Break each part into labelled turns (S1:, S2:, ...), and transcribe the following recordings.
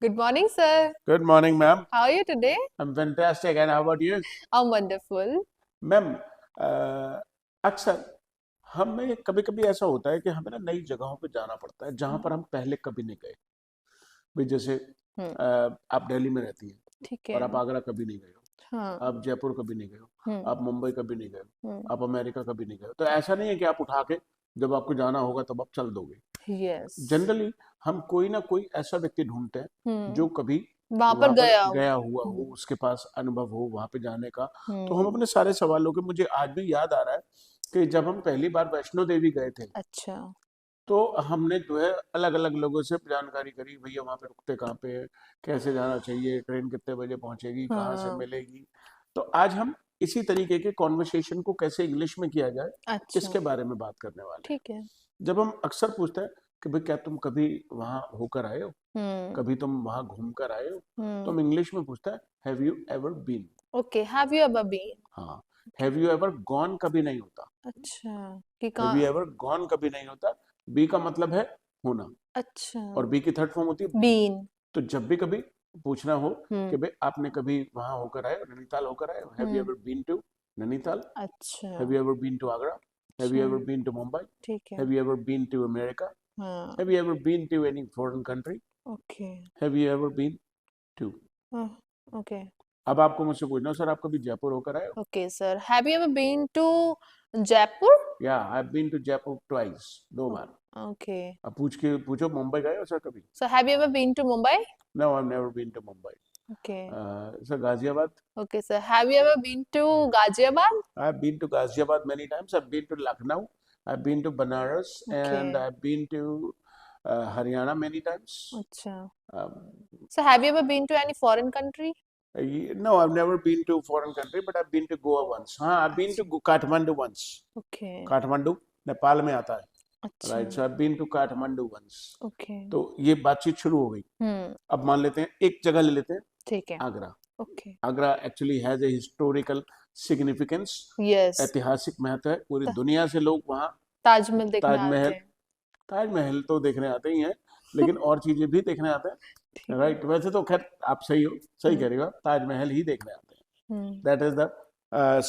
S1: Good morning, sir.
S2: Good morning, ma'am.
S1: How are you today?
S2: I'm fantastic. And how about you?
S1: I'm wonderful.
S2: Ma'am अक्सर हमें कभी कभी ऐसा होता है कि हमें ना नई जगहों पे जाना पड़ता है जहां पर हम पहले कभी नहीं गए। भाई जैसे
S1: हम्म,
S2: आप दिल्ली में रहती हैं
S1: ठीक
S2: और
S1: है।
S2: आप आगरा कभी नहीं गए हो,
S1: हाँ।
S2: आप जयपुर कभी नहीं गए हो,
S1: हम्म,
S2: आप मुंबई कभी नहीं गए हो,
S1: हम्म,
S2: आप अमेरिका कभी नहीं गए हो। तो ऐसा नहीं है कि आप उठा के जब आपको जाना होगा तब आप चल दोगे।
S1: यस।
S2: जनरली हम कोई ना कोई ऐसा व्यक्ति ढूंढते हैं जो कभी
S1: वहां पर
S2: वहां पर
S1: गया हो।
S2: गया हुआ हो, उसके पास अनुभव हो वहां पे जाने का। तो हम
S1: हम्म।
S2: अपने सारे सवालों के, मुझे आज भी याद आ रहा है कि जब हम पहली बार वैष्णो देवी गए थे
S1: अच्छा।
S2: तो हमने जो है अलग अलग लोगों से जानकारी करी, भैया वहां पे रुकते कहाँ पे है, कैसे जाना चाहिए, ट्रेन कितने बजे पहुंचेगी, कहाँ से
S1: हाँ।
S2: मिलेगी। तो आज हम इसी तरीके के कॉन्वर्सेशन को कैसे इंग्लिश में किया जाए
S1: अच्छा।
S2: इसके बारे में बात करने वाले हैं।
S1: ठीक है।
S2: जब हम अक्सर पूछते हैं कि भाई क्या तुम कभी वहां होकर आए हो,
S1: हम्म।
S2: कभी तुम वहां घूम कर आए हो, तो
S1: हम्म।
S2: हम इंग्लिश में पूछते हैं have you ever been.
S1: Okay, have you ever been?
S2: हाँ, हैव यू एवर गॉन कभी नहीं होता।
S1: अच्छा। कि
S2: हैव यू
S1: कहाँ?
S2: एवर गॉन कभी नहीं होता। बी का मतलब है होना,
S1: अच्छा।
S2: और बी की थर्ड फॉर्म होती है बीन।
S1: बीन।
S2: तो जब भी कभी पूछना हो
S1: हम्म।
S2: कि भाई आपने कभी वहां होकर आए हो, नैनीताल होकर आए हो, have you
S1: hmm.
S2: Ever been to Nainital,
S1: अच्छा।
S2: Have you ever been to Agra, have you
S1: अच्छा।
S2: एवर बीन टू मुंबई,
S1: ठीक है।
S2: Have you ever been to America,
S1: हाँ।
S2: Have you ever been to any foreign country,
S1: okay.
S2: Have you ever been to.
S1: Okay.
S2: अब आपको मुझसे पूछना है, sir आप कभी जयपुर होकर आए हो?
S1: Okay sir, have you ever been to Jaipur?
S2: या I been to Jaipur twice, दो बार।
S1: ओके।
S2: अब पूछो मुंबई गए हो सर कभी?
S1: So have you ever been to Mumbai?
S2: No I never been to Mumbai.
S1: Okay.
S2: Sir Ghaziabad?
S1: Okay, sir. Have you ever been to Ghaziabad?
S2: I've been to Ghaziabad many times. I've been to Lucknow. I've been to Banaras, and
S1: Okay.
S2: I've been to Haryana many times.
S1: अच्छा.
S2: Um,
S1: So have you ever been to any foreign country?
S2: no, I've never been to foreign country, but I've been to Goa once. हाँ, I've been to Kathmandu once.
S1: Okay.
S2: Kathmandu Nepal में आता है,
S1: अच्छा.
S2: Right? So I been to Kathmandu once.
S1: Okay.
S2: तो ये बातचीत शुरू हो गई। अब मान लेते हैं एक जगह ले लेते हैं,
S1: ठीक है.
S2: Agra.
S1: Okay.
S2: Agra actually has a historical significance,
S1: Yes.
S2: ऐतिहासिक महत्व है। पूरी दुनिया से लोग वहाँ
S1: ताजमहल देखने आते
S2: ताजमहल,
S1: हैं.
S2: ताजमहल तो देखने आते ही हैं, लेकिन और चीजें भी देखने आते हैं,
S1: ठीक है.
S2: राइट? वैसे तो खैर आप सही हो, सही कह रहे हो, ताजमहल ही देखने आते हैं। That is the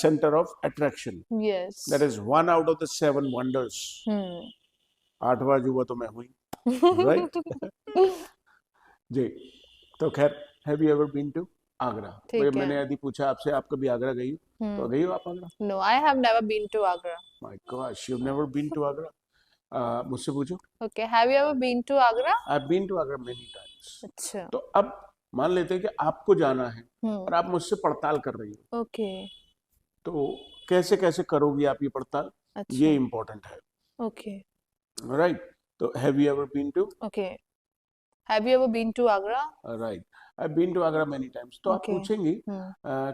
S2: centre of attraction.
S1: Yes.
S2: That is one out of the seven wonders. आठवां अजूबा तो मैं हुई, राइट? जी। तो खैर, have you ever been to Agra? भाई
S1: ठीक है.
S2: मैंने यदि पूछा आपसे आप कभी आगरा गई हो, तो गई हो आप Agra?
S1: No, I have never been to Agra.
S2: My gosh, you have never been to Agra. मुझसे पूछो।
S1: Okay. Have you ever been to Agra?
S2: I have been to Agra many times.
S1: अच्छा.
S2: तो अब मान लेते हैं कि आपको जाना है और आप मुझसे पड़ताल कर रही हो,
S1: Okay.
S2: तो कैसे कैसे करोगी आप ये पड़ताल,
S1: अच्छा.
S2: ये इम्पोर्टेंट है,
S1: Okay.
S2: राइट? तो have you ever been to,
S1: Okay. Have you ever been to Agra?
S2: Right? I been to Agra many times. तो आप
S1: Okay.
S2: पूछेंगी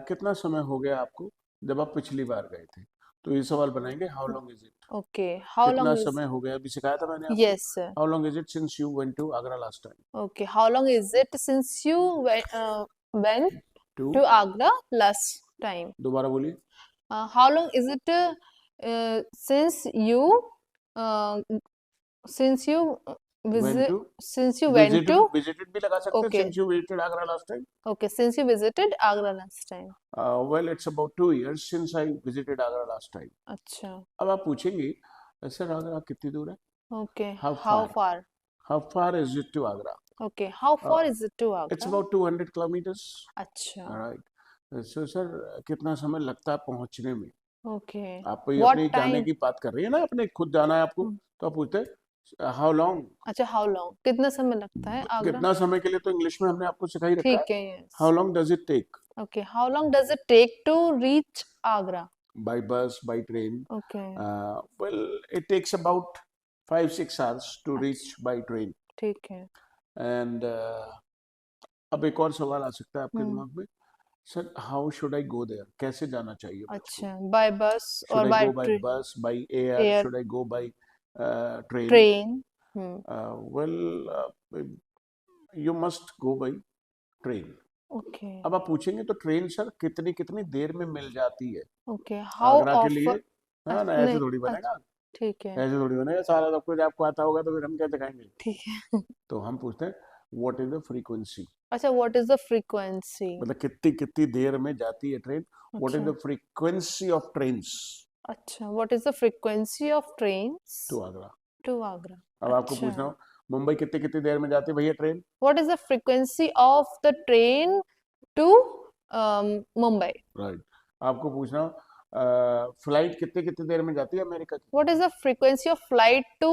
S2: कितना समय हो गया आपको जब आप पिछली बार गए थे, तो ये सवाल बनाएंगे how long is it.
S1: Okay. How long
S2: कितना
S1: is?
S2: समय हो गया, अभी सिखाया था मैंने आपको।
S1: Yes, sir.
S2: How long is it since you went to Agra last time?
S1: Okay. How long is it since you went
S2: to,
S1: to Agra last time?
S2: दोबारा बोलिए।
S1: How long is it since you uh, since you
S2: went to,
S1: went to?
S2: Visited भी लगा सकते हैं,
S1: Okay.
S2: Since you visited Agra last time.
S1: Okay. Since you visited Agra last time.
S2: Well it's about 2 years since I visited Agra last time.
S1: अच्छा.
S2: अब आप पूछेंगे sir Agra कितनी दूर है?
S1: Okay.
S2: How
S1: How
S2: far?
S1: far?
S2: How far is it to Agra?
S1: Okay. How far is it to
S2: it's
S1: Agra?
S2: About 200 kilometers,
S1: अच्छा.
S2: Right? So sir कितना समय लगता है पहुंचने में?
S1: Okay.
S2: आप ये
S1: What
S2: अपने जाने
S1: time?
S2: की बात कर रही है ना, अपने खुद जाना है आपको, तो आप पूछते हैं हाउ लॉन्ग,
S1: अच्छा. How long? कितना समय लगता है आगरा?
S2: कितना समय के लिए, तो इंग्लिश में हमने आपको सिखाई रखा
S1: ठीक
S2: है,
S1: है. Yes.
S2: How long does it take?
S1: Okay. How long does it take to reach Agra?
S2: By bus, by train?
S1: Okay.
S2: Well it takes about 5-6 hours to reach by train.
S1: ठीक है.
S2: एंड अब एक और सवाल आ सकता है आपके दिमाग में, sir how should I go there, कैसे जाना चाहिए मुझको?
S1: अच्छा. बाय बस
S2: Should
S1: और
S2: I
S1: by
S2: go by bus, by air?
S1: Air?
S2: Should I go by train?
S1: Train.
S2: Well, you must go by train.
S1: Okay.
S2: अब आप पूछेंगे तो ट्रेन सर कितनी कितनी देर में मिल जाती है
S1: ओके. हाउ
S2: आगरा के लिए?
S1: ऑफर?
S2: हाँ ना, ऐसे
S1: नहीं.
S2: थोड़ी बनेगा,
S1: ठीक है.
S2: ऐसे थोड़ी बनेगा। सारा सब कुछ आपको आता होगा तो फिर हम क्या दिखाएंगे?
S1: ठीक है.
S2: तो हम पूछते हैं व्हाट इज द फ्रीक्वेंसी,
S1: अच्छा, what is the frequency?
S2: मतलब कितनी कितनी देर में जाती है ट्रेन, व्हाट इज
S1: अच्छा
S2: द फ्रीक्वेंसी ऑफ ट्रेन्स
S1: अच्छा, what is the frequency of trains
S2: to Agra.
S1: to Agra?
S2: अब आपको
S1: अच्छा,
S2: पूछना हो मुंबई कितनी कितनी देर में जाती है भैया train,
S1: what is the frequency of the train to Mumbai?
S2: Right. आपको पूछना हो फ्लाइट कितनी कितनी देर में जाती है अमेरिका की,
S1: What is the frequency of flight to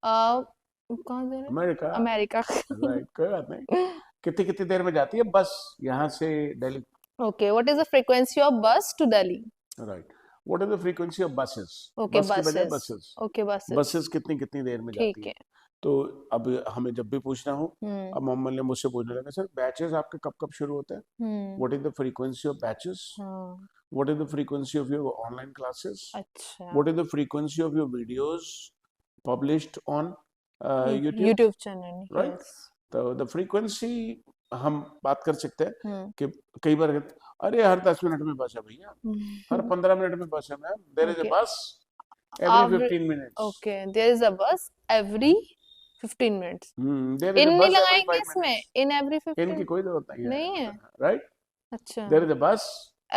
S1: कहाँ जा रहे हैं?
S2: America,
S1: America.
S2: राइट, कोई बात नहीं। कितनी कितनी देर में जाती है बस यहाँ से Delhi,
S1: Okay, what is the frequency of bus to Delhi?
S2: Right. What is the frequency of buses,
S1: Okay,
S2: बस की बजाय
S1: buses.
S2: Buses,
S1: Okay, buses.
S2: Buses कितनी कितनी देर में जाती
S1: ठीक
S2: है।
S1: है।
S2: तो अब हमें जब भी पूछना हो,
S1: हम्म
S2: अब मोहम्मद ने मुझसे पूछने लगा सर बैचेस आपके कब कब शुरू होते हैं,
S1: hmm
S2: what is the frequency of batches,
S1: हाँ,
S2: what is the frequency of your online classes,
S1: अच्छा,
S2: what is the frequency of your videos published on YouTube,
S1: YouTube channel,
S2: right.
S1: yes.
S2: तो the frequency हम बात कर सकते हैं
S1: हम्म
S2: कि कई बार अरे हर 10 मिनट में बस है भैया, हर 15 मिनट में बस है ma'am, there is a
S1: Okay.
S2: Bus every
S1: Every-
S2: 15 minutes,
S1: Okay, there is a bus every 15 minutes.
S2: There is
S1: in
S2: a
S1: नहीं
S2: बस एवरी
S1: लगाएंगे
S2: 5
S1: इसमें,
S2: मिनट्स,
S1: in every
S2: इनकी
S1: 15?
S2: कोई जरूरत नहीं
S1: नहीं
S2: है,
S1: है?
S2: राइट।
S1: अच्छा,
S2: देयर इज अ बस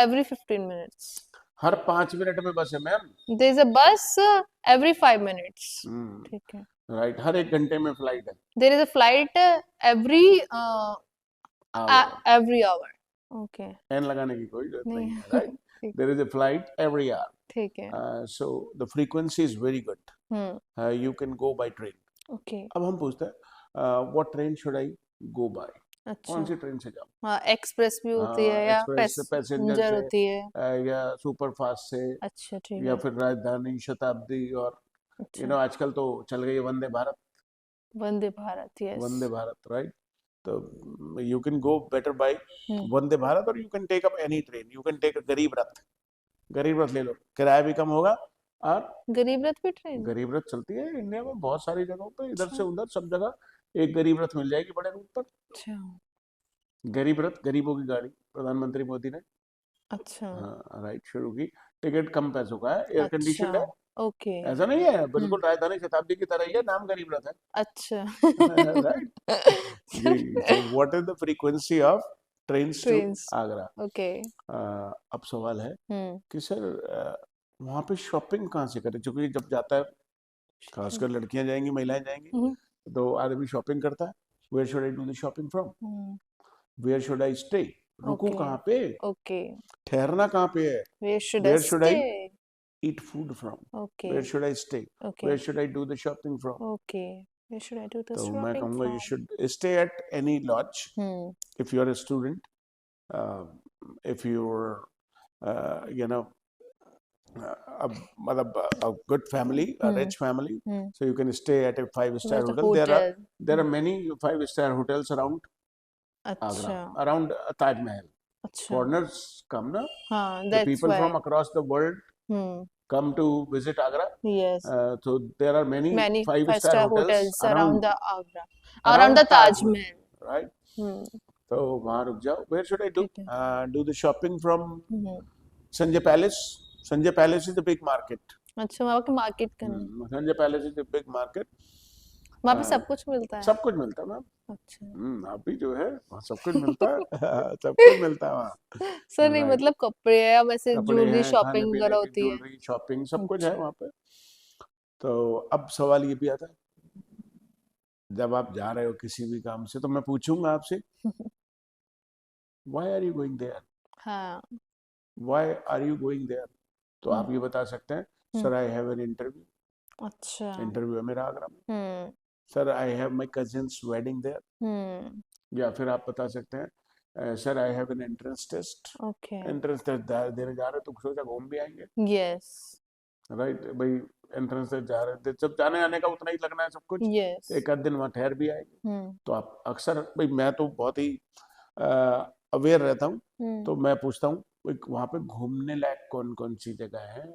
S1: every 15 minutes.
S2: हर 5 मिनट में बस है ma'am,
S1: There is a bus every 5 minutes. ठीक है.
S2: राइट। हर 1 घंटे में फ्लाइट है,
S1: There is a flight every
S2: hour,
S1: every hour. Okay.
S2: An लगाने की कोई जरूरत नहीं
S1: नहीं
S2: है, राइट।
S1: ठीक
S2: there is a flight every hour,
S1: ठीक है.
S2: So the frequency is very good, you can go by train.
S1: Okay,
S2: अब हम पूछते हैं what train should I go by,
S1: अच्छा.
S2: कौन सी ट्रेन से जाऊं,
S1: हाँ, एक्सप्रेस भी होती है या
S2: एक्सप्रेस से, पैसेंजर
S1: पैसेंजर
S2: से,
S1: होती है.
S2: या सुपर फास्ट से,
S1: अच्छा, ठीक
S2: या
S1: है.
S2: फिर राजधानी, शताब्दी, और
S1: अच्छा,
S2: आजकल तो चल गई है वंदे भारत,
S1: वंदे भारत, यस.
S2: वंदे भारत, राइट। तो you can go better by Vande Bharat, और you can take up any train, you can take a Garib Rath, गरीब रथ ले लो, किराया भी कम होगा, और
S1: गरीब रथ भी ट्रेन?
S2: गरीब रथ चलती है इंडिया में बहुत सारी जगहों पे, इधर
S1: अच्छा.
S2: से उधर सब जगह एक गरीब रथ मिल जाएगी बड़े रूट पर।
S1: अच्छा
S2: गरीब रथ, गरीबों की गाड़ी, प्रधानमंत्री मोदी ने,
S1: अच्छा
S2: हाँ, राइट, शुरू की। टिकट कम पैसों का है, एयर कंडीशन है,
S1: ओके.
S2: ऐसा नहीं है, बिल्कुल राजधानी शताब्दी की तरह ही है, नाम गरीब रथ है,
S1: अच्छा.
S2: राइट जी। तो what is the frequency of trains to
S1: trains.
S2: Agra.
S1: Okay.
S2: अब सवाल है कि सर वहाँ पे शॉपिंग कहाँ से करें, क्योंकि जब जाता है खासकर लड़कियां जाएंगी, महिलाएं जाएंगी, तो आदमी शॉपिंग करता है, where should I do the shopping from, where should I stay, रुकूं
S1: Okay.
S2: कहाँ पे,
S1: ओके.
S2: ठहरना कहाँ पे है,
S1: Where should I
S2: Where should I
S1: stay?
S2: eat food from,
S1: Okay.
S2: where should I stay,
S1: Okay.
S2: where should I do the shopping from।
S1: Okay. Where should I do the
S2: तो मैं
S1: shopping
S2: कहूँगा
S1: from?
S2: you should stay at any lodge if you are a student, if you're you know मतलब a good family, a rich family, so you can stay at a 5-star
S1: Just a
S2: hotel. There are
S1: hotel.
S2: many 5-star hotels around
S1: अच्छा
S2: Agra, around Taj Mahal.
S1: अच्छा.
S2: Foreigners come na,
S1: हाँ,
S2: the
S1: that's
S2: people
S1: why.
S2: from across the world
S1: Hmm.
S2: come to visit Agra.
S1: Yes.
S2: So there are many
S1: Many
S2: 5-star
S1: five-star
S2: hotels
S1: around the Agra,
S2: around
S1: around the Taj
S2: Mahal,
S1: Mahal.
S2: right?
S1: Hmm.
S2: तो वहाँ रुक जाओ। Where should I do?
S1: ठीक है.
S2: Do the shopping from
S1: Hmm.
S2: Sanjay Palace. Sanjay Palace is a big market.
S1: अच्छा, वहाँ की market करना.
S2: Sanjay Palace is a big market.
S1: वहाँ पे सब कुछ मिलता है.
S2: सब कुछ मिलता है मैम।
S1: अच्छा.
S2: अभी जो है वहाँ सब कुछ मिलता है सब कुछ मिलता है वहाँ।
S1: सर नहीं,
S2: Right.
S1: मतलब कपड़े या वैसे
S2: कपड़े
S1: ज्वेलरी
S2: हैं, खाने
S1: शॉपिंग
S2: पीने
S1: वगैरह
S2: की
S1: होती है.
S2: ज्वेलरी, शॉपिंग, सब कुछ है
S1: अच्छा.
S2: वहाँ पे। तो अब सवाल ये भी आता है, जब आप जा रहे हो किसी भी काम से, तो मैं पूछूंगा आपसे why are you going there,
S1: हाँ.
S2: Why are you going there, तो आप ये बता सकते हैं sir I have an interview,
S1: अच्छा.
S2: इंटरव्यू है मेरा आगरा में, sir I have my cousin's wedding there, या फिर आप बता सकते हैं sir I have an entrance test,
S1: okay.
S2: Entrance test देने जा रहे, तो सोचा घूम भी आएंगे,
S1: यस.
S2: राइट भाई, एंट्रेंस टेस्ट जा रहे थे, जब जाने आने का उतना ही लगना है सब कुछ,
S1: यस.
S2: एक आध दिन वहाँ ठहर भी आएंगे। तो आप अक्सर, भाई मैं तो बहुत ही अवेयर रहता हूँ, तो मैं पूछता हूँ वहाँ पे घूमने लायक कौन कौन सी जगह है,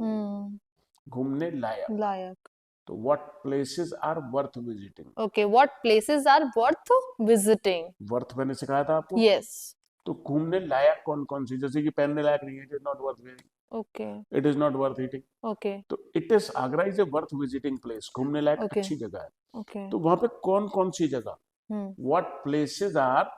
S2: घूमने लायक, तो what places are worth visiting.
S1: Okay, what places are worth visiting.
S2: Worth मैंने सिखाया था आपको।
S1: यस।
S2: तो घूमने लायक कौन कौन सी, जैसे कि पहनने लायक नहीं है, it is not worth wearing,
S1: okay,
S2: it is not worth eating,
S1: okay,
S2: तो it is Agra is a worth visiting place, घूमने लायक
S1: Okay.
S2: अच्छी जगह है।
S1: ओके,
S2: तो वहां पे कौन कौन सी जगह, What places are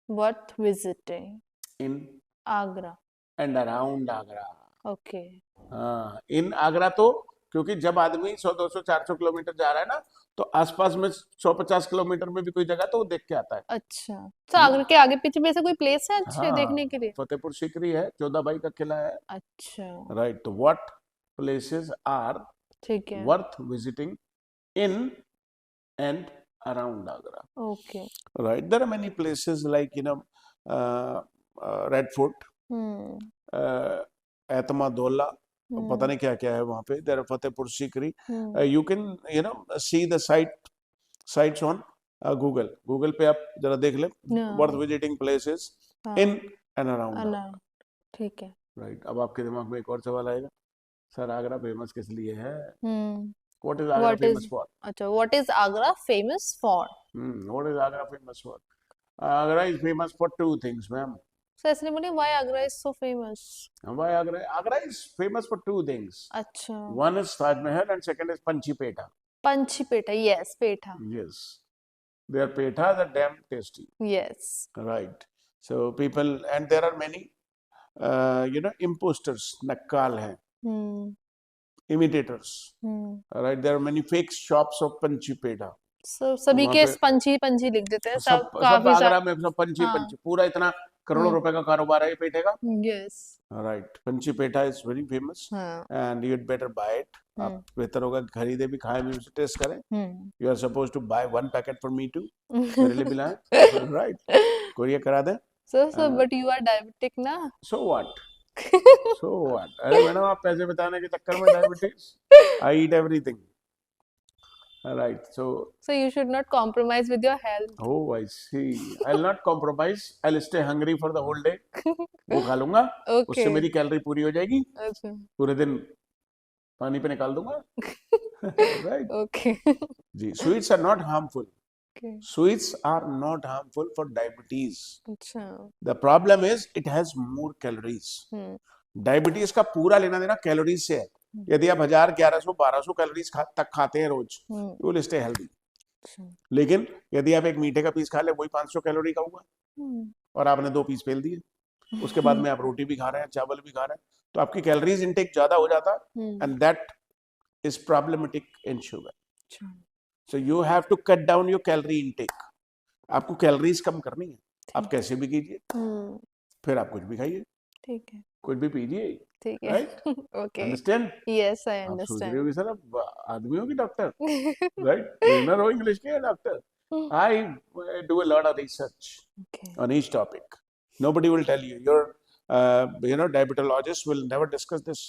S1: worth visiting
S2: in
S1: Agra?
S2: and around Agra?
S1: Okay.
S2: हाँ, इन आगरा तो क्योंकि जब आदमी 100 200 400 किलोमीटर जा रहा है ना, तो आसपास में 150 किलोमीटर में भी कोई जगह तो वो देख के आता है।
S1: अच्छा, तो आगरा के आगे पीछे में ऐसा कोई प्लेस है अच्छे देखने के लिए?
S2: फतेहपुर सीकरी है, जोधाबाई का किला है।
S1: अच्छा,
S2: राइट, तो व्हाट प्लेसेस आर
S1: ठीक है।
S2: Worth visiting in and around Agra?
S1: Okay.
S2: Right, there are many places like red fort, Itmad-ud-Daulah, पता नहीं क्या क्या है वहां पे, there Fatehpur Sikri. You can see the sites on Google पे आप जरा देख ले, worth visiting places in and around.
S1: ठीक है।
S2: राइट, अब आपके दिमाग में एक और सवाल आएगा, सर आगरा फेमस किस लिए है?
S1: What
S2: is Agra famous for?
S1: अच्छा, what is Agra famous for?
S2: What is Agra famous for? Agra is famous for two things, ma'am.
S1: So ऐसे नहीं बोले why Agra is so famous?
S2: Why Agra? Agra is famous for two things.
S1: अच्छा।
S2: One is Taj Mahal and second is Panchi Peta.
S1: Panchi Peta, yes, Peta.
S2: Yes, their petas are damn tasty.
S1: Yes.
S2: Right. So people, and there are many, imposters, nakkal hai. Imitators. Right, there are many fake shops of Panchi Peta.
S1: सभी के पंची लिख देते हैं, सब काफी
S2: आगरा में सब पंची पूरा इतना करोड़ों रुपए का कारोबार है ये पेठे का।
S1: Yes,
S2: right, Panchhi petha is very famous and you'd better buy it. आप बेहतर होगा खरीदे भी, खाए भी, उसे टेस्ट करें। You are suppose to buy 1 packet for me too, मेरे लिए भी लाएं। राइट, कोरियर करा दें।
S1: Sir but you are diabetic ना।
S2: So what, so what? अरे मैडम, आप पैसे बचाने के चक्कर में diabetes, I eat everything. Right, so
S1: you should not compromise with your health.
S2: Oh, I see. I'll not compromise. I'll stay hungry for the whole day. वो खा लूंगा, उससे मेरी कैलोरी पूरी हो जाएगी। अच्छा, पूरे दिन पानी पे निकाल दूंगा। Right.
S1: Okay.
S2: जी, sweets are not harmful. Okay. Sweets are not harmful for diabetes.
S1: अच्छा।
S2: The problem is it has more calories. Diabetes का पूरा लेना देना कैलोरीज से है। यदि आप 1000, 1100, 1200 कैलोरीज तक खाते हैं रोज, यू विल स्टे हेल्दी। लेकिन यदि आप एक मीठे का पीस खा ले, वही 500 कैलोरी का हुआ, और आपने 2 पीस फेल दिए, उसके बाद में आप रोटी भी खा रहे हैं, चावल भी खा रहे हैं, तो आपकी कैलोरीज इनटेक ज्यादा हो जाता है, and that is problematic in sugar. So you have to cut down your calorie intake. आपको कैलोरीज कम करनी है, आप कैसे भी कीजिए, फिर आप कुछ भी खाइए, ठीक है, कुछ भी पीजिए, ठीक है, okay, understand? Yes, I understand. आप सोच रहे होगे सर आप आदमी हो कि डॉक्टर, राइट? ट्रेनर हो इंग्लिश के या doctor? I do a lot of research on each topic. Nobody will tell you, your diabetologist will never discuss this.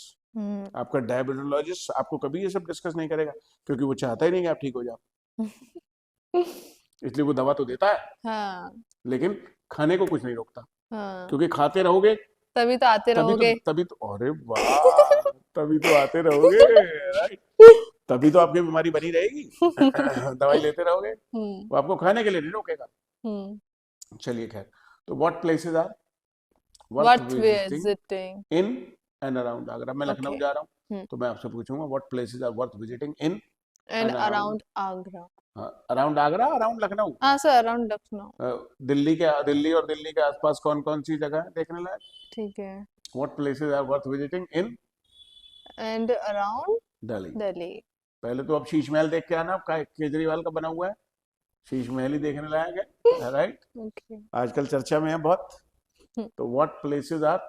S2: आपका डायबिटोलॉजिस्ट आपको कभी ये सब डिस्कस नहीं करेगा, क्योंकि वो चाहता ही नहीं कि आप ठीक हो जाओ। इसलिए वो दवा तो देता है, हाँ, लेकिन खाने को कुछ नहीं रोकता, हाँ, क्योंकि खाते रहोगे तभी तो आते रहोगे, तभी तो अरे वाह, तभी तो आते रहोगे, राइट? तभी तो आपकी बीमारी बनी रहेगी। दवाई लेते रहोगे, वो आपको खाने के लिए नहीं रोकेगा। चलिए खैर, तो what places are worth visiting in and around Agra? मैं लखनऊ जा रहा हूँ, तो मैं आपसे पूछूंगा what places are worth visiting in and around Agra? Around Agra, around Lucknow? हाँ सर, अराउंड लखनऊ। दिल्ली और दिल्ली के आसपास कौन कौन सी जगह है देखने लायक? ठीक है। What places are worth visiting in and around Delhi? पहले तो अब शीश महल देख के आना, केजरीवाल का बना हुआ है, शीश महल ही देखने लायक है, राइट? Okay. आजकल चर्चा में है बहुत। तो what places are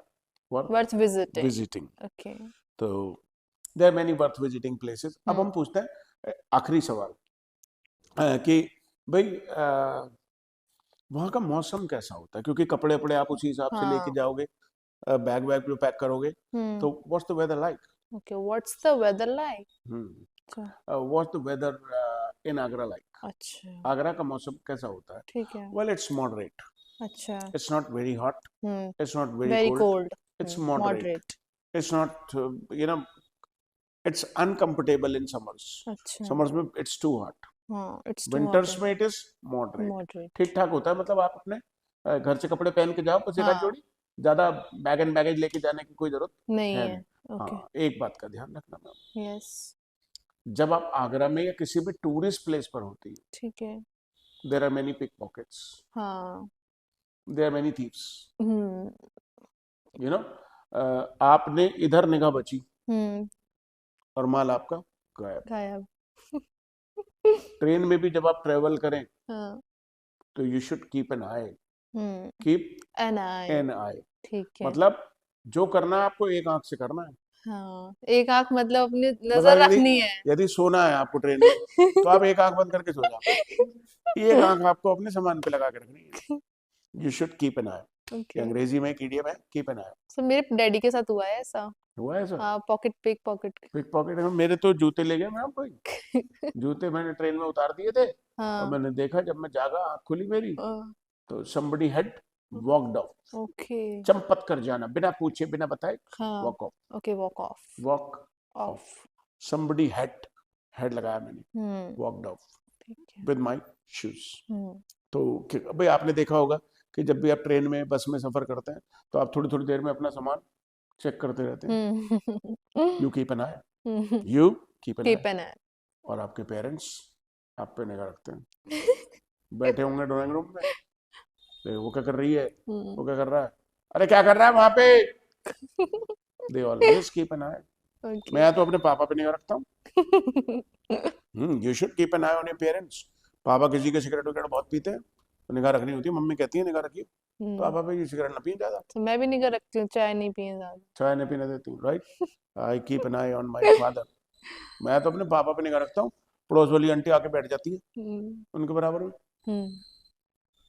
S2: worth visiting? Okay. तो there are many worth visiting places. अब हम पूछते हैं आखिरी सवाल कि भाई वहाँ का मौसम कैसा होता है, क्योंकि कपड़े वपड़े आप उसी हिसाब से लेके जाओगे, बैग जो पैक करोगे, तो what's the weather like? Okay, what's the weather like? What's the weather in Agra like? अच्छा, आगरा का मौसम कैसा होता है? ठीक है, वेल इट्स मॉडरेट। अच्छा, it's not very hot, it's not very cold, it's moderate, it's not it's uncomfortable in summers. अच्छा, summers में it's too hot. हाँ, it's too winters में it is moderate. ठीक ठाक होता है, मतलब आप अपने घर से कपड़े पहन के जाओ, बस एक आध जोड़ी, ज्यादा बैग एंड बैगेज लेके जाने की कोई जरूरत नहीं है। हाँ, एक बात का ध्यान रखना मैम, यस, जब आप आगरा में या किसी भी टूरिस्ट प्लेस पर होती है, ठीक है, there are many pickpockets,
S1: हाँ.
S2: there are many thieves, you know. आपने इधर निगाह बची और माल आपका गायब।
S1: गायब।
S2: ट्रेन में भी जब आप ट्रेवल करें
S1: हाँ.
S2: तो you should keep an eye, keep
S1: an eye.
S2: An eye,
S1: ठीक है।
S2: मतलब जो करना है आपको एक आंख से करना है।
S1: हाँ, एक आंख मतलब अपनी
S2: मतलब
S1: नजर रखनी है।
S2: यदि सोना है आपको ट्रेन में तो आप एक आंख बंद करके सो जाओ, एक आंख आपको अपने सामान पे लगा के रखनी है। You should keep an I,
S1: Okay.
S2: अंग्रेजी में एक इडियम है, कीप एन आई।
S1: So, मेरे डैडी के साथ हुआ है ऐसा।
S2: हुआ है ऐसा?
S1: हाँ, पॉकेट पिक
S2: पॉकेट मेरे तो जूते ले गए मैम कोई। जूते मैंने ट्रेन में उतार दिए थे और
S1: हाँ.
S2: मैंने देखा जब मैं जागा आँख खुली मेरी तो somebody had walked off,
S1: okay.
S2: Champat कर जाना बिना पूछे बिना बताए,
S1: हाँ.
S2: walk off,
S1: okay, walk of.
S2: walk off, somebody had लगाया मैंने, walked off
S1: ठीक है।
S2: with my shoes। तो भाई आपने देखा होगा कि जब भी आप ट्रेन में बस में सफर करते हैं तो आप थोड़ी थोड़ी देर में अपना सामान चेक करते रहते हैं। You keep an eye, you keep an eye. और आपके पेरेंट्स आप पे निगाह रखते हैं। बैठे होंगे ड्राइंग रूम में, वो क्या कर रही है, वो क्या कर रहा है, अरे क्या कर रहा है वहां पे। दे ऑलवेज कीप एन आई। मैं तो अपने पापा पे निगाह रखता हूँ। You should keep an I on your parents. पापा किसी के सिगरेट वगैरह बहुत पीते हैं तो निगाह रखनी होती है, मम्मी कहती है निगाह रखिए, पापा पे सिगरेट ना पिए ज्यादा।
S1: तो मैं भी निगाह रखती हूँ, चाय नहीं पिए ज्यादा,
S2: चाय नहीं पीने देती हूँ, right. I keep an I on my father. मैं तो अपने पापा पे निगाह रखता हूँ। पड़ोस वाली आंटी आके बैठ जाती है उनके बराबर में,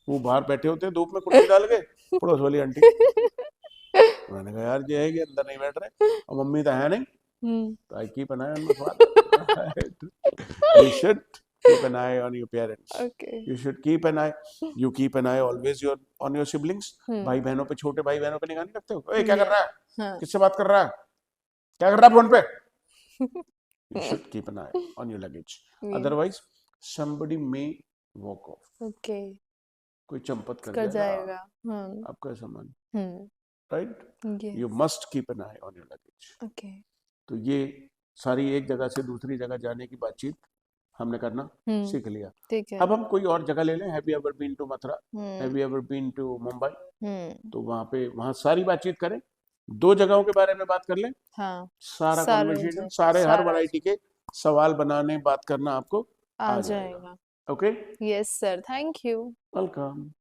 S2: वो बाहर बैठे होते हैं धूप में कुर्सी डाल के, पड़ोस वाली आंटी। मैंने कहा यार ये है कि अंदर नहीं बैठ रहे और मम्मी तो है नहीं, तो आई keep an I on my father. You should keep an eye on your parents,
S1: okay.
S2: You should keep an eye, you keep an eye always on your siblings। भाई बहनों पे, छोटे भाई बहनों पे निगाह नहीं रखते हो, ओए क्या कर रहा है, किससे बात कर रहा है, क्या कर रहा है फोन पे। You should keep an eye on your luggage, otherwise somebody may walk off।
S1: Okay.
S2: कोई चंपत कर जाएगा आपका सामान, right. You must keep an eye on your luggage।
S1: Okay.
S2: तो ये सारी एक जगह से दूसरी जगह जाने की बातचीत हमने करना सीख लिया।
S1: ठीक है।
S2: अब हम कोई और जगह ले लें, have you ever been to Mathura, have you ever been to Mumbai, तो वहां सारी बातचीत करें, 2 जगहों के बारे में बात कर लें। हाँ, सारा कन्वर्सेशन, सारे हर वैरायटी के सवाल बनाने बात करना आपको आ जाएगा। Okay,
S1: yes sir, thank you,
S2: welcome.